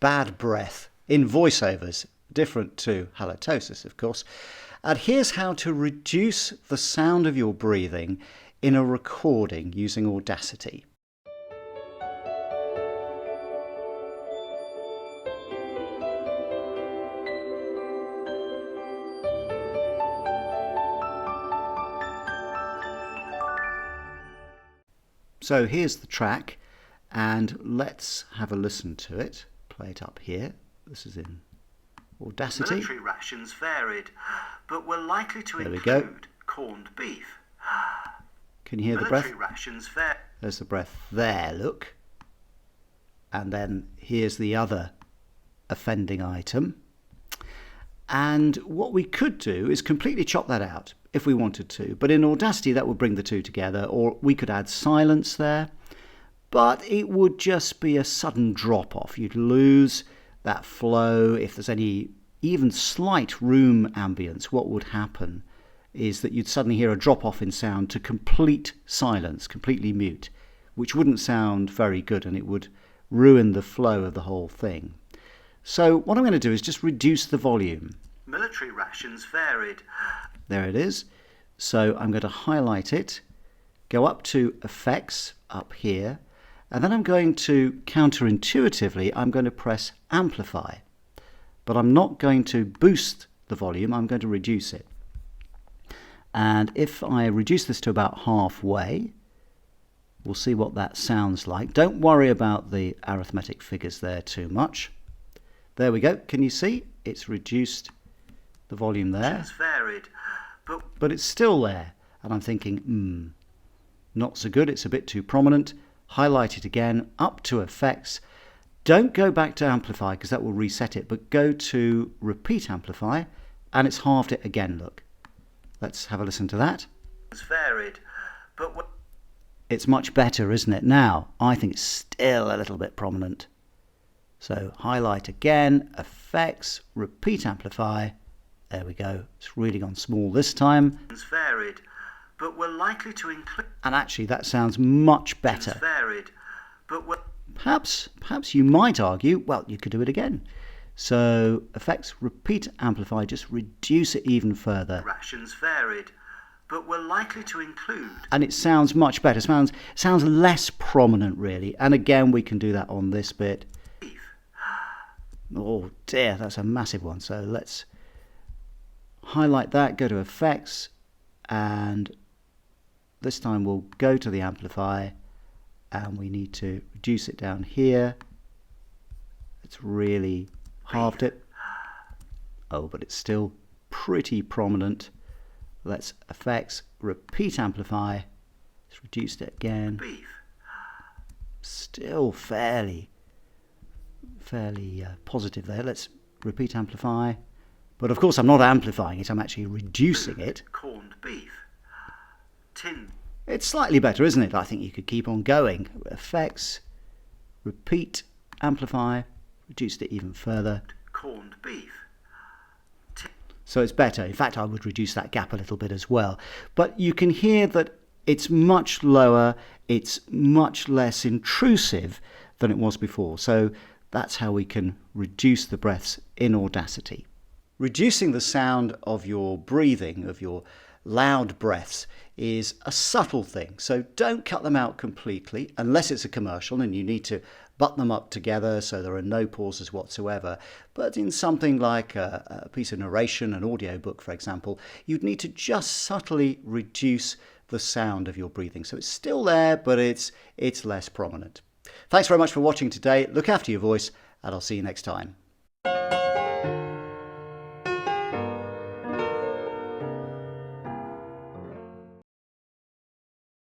bad breath in voiceovers, different to halitosis, of course. And here's how to reduce the sound of your breathing in a recording using Audacity. So here's the track, and let's have a listen to it. Play it up here. This is in Audacity. Military rations varied, but were likely to include corned beef. Can you hear the breath? Rations varied. There's the breath there, look. And then here's the other offending item. And what we could do is completely chop that out if we wanted to. But in Audacity, that would bring the two together. Or we could add silence there. But it would just be a sudden drop-off. You'd lose that flow. If there's any even slight room ambience, what would happen is that you'd suddenly hear a drop-off in sound to complete silence, completely mute, which wouldn't sound very good, and it would ruin the flow of the whole thing. So what I'm going to do is just reduce the volume. Military rations varied. There it is. So I'm going to highlight it, go up to Effects up here, and then I'm going to, counterintuitively, I'm going to press Amplify. But I'm not going to boost the volume, I'm going to reduce it. And if I reduce this to about halfway, we'll see what that sounds like. Don't worry about the arithmetic figures there too much. There we go. Can you see? It's reduced the volume there. Varied, but it's still there. And I'm thinking, not so good. It's a bit too prominent. Highlight it again, up to Effects. Don't go back to Amplify because that will reset it, but go to Repeat Amplify, and it's halved it again, look. Let's have a listen to that. It's varied, but it's much better, isn't it? Now, I think it's still a little bit prominent. So highlight again, Effects, Repeat Amplify. There we go. It's really gone small this time. It's varied, but we're likely to include. And actually, that sounds much better. It's varied, but we're... Perhaps you might argue, well, you could do it again. So Effects, Repeat Amplify, just reduce it even further. Rations varied, but we're likely to include. And it sounds much better. Sounds less prominent, really. And again, we can do that on this bit. Oh dear, that's a massive one. So let's highlight that, go to Effects, and this time we'll go to the Amplify, and we need to reduce it down here. It's really halved it. Oh, but it's still pretty prominent. Let's Effects, Repeat Amplify. Let's reduce it again. Still fairly positive there. Let's Repeat Amplify. But of course I'm not amplifying it, I'm actually reducing it. Corned beef. Tin. It's slightly better, isn't it? I think you could keep on going. Effects, Repeat Amplify, reduced it even further. Corned beef. So it's better. In fact, I would reduce that gap a little bit as well. But you can hear that it's much lower, it's much less intrusive than it was before. So that's how we can reduce the breaths in Audacity. Reducing the sound of your breathing, of your loud breaths, is a subtle thing. So don't cut them out completely, unless it's a commercial and you need to button them up together so there are no pauses whatsoever. But in something like a piece of narration, an audiobook, for example, you'd need to just subtly reduce the sound of your breathing. So it's still there, but it's less prominent. Thanks very much for watching today. Look after your voice, and I'll see you next time.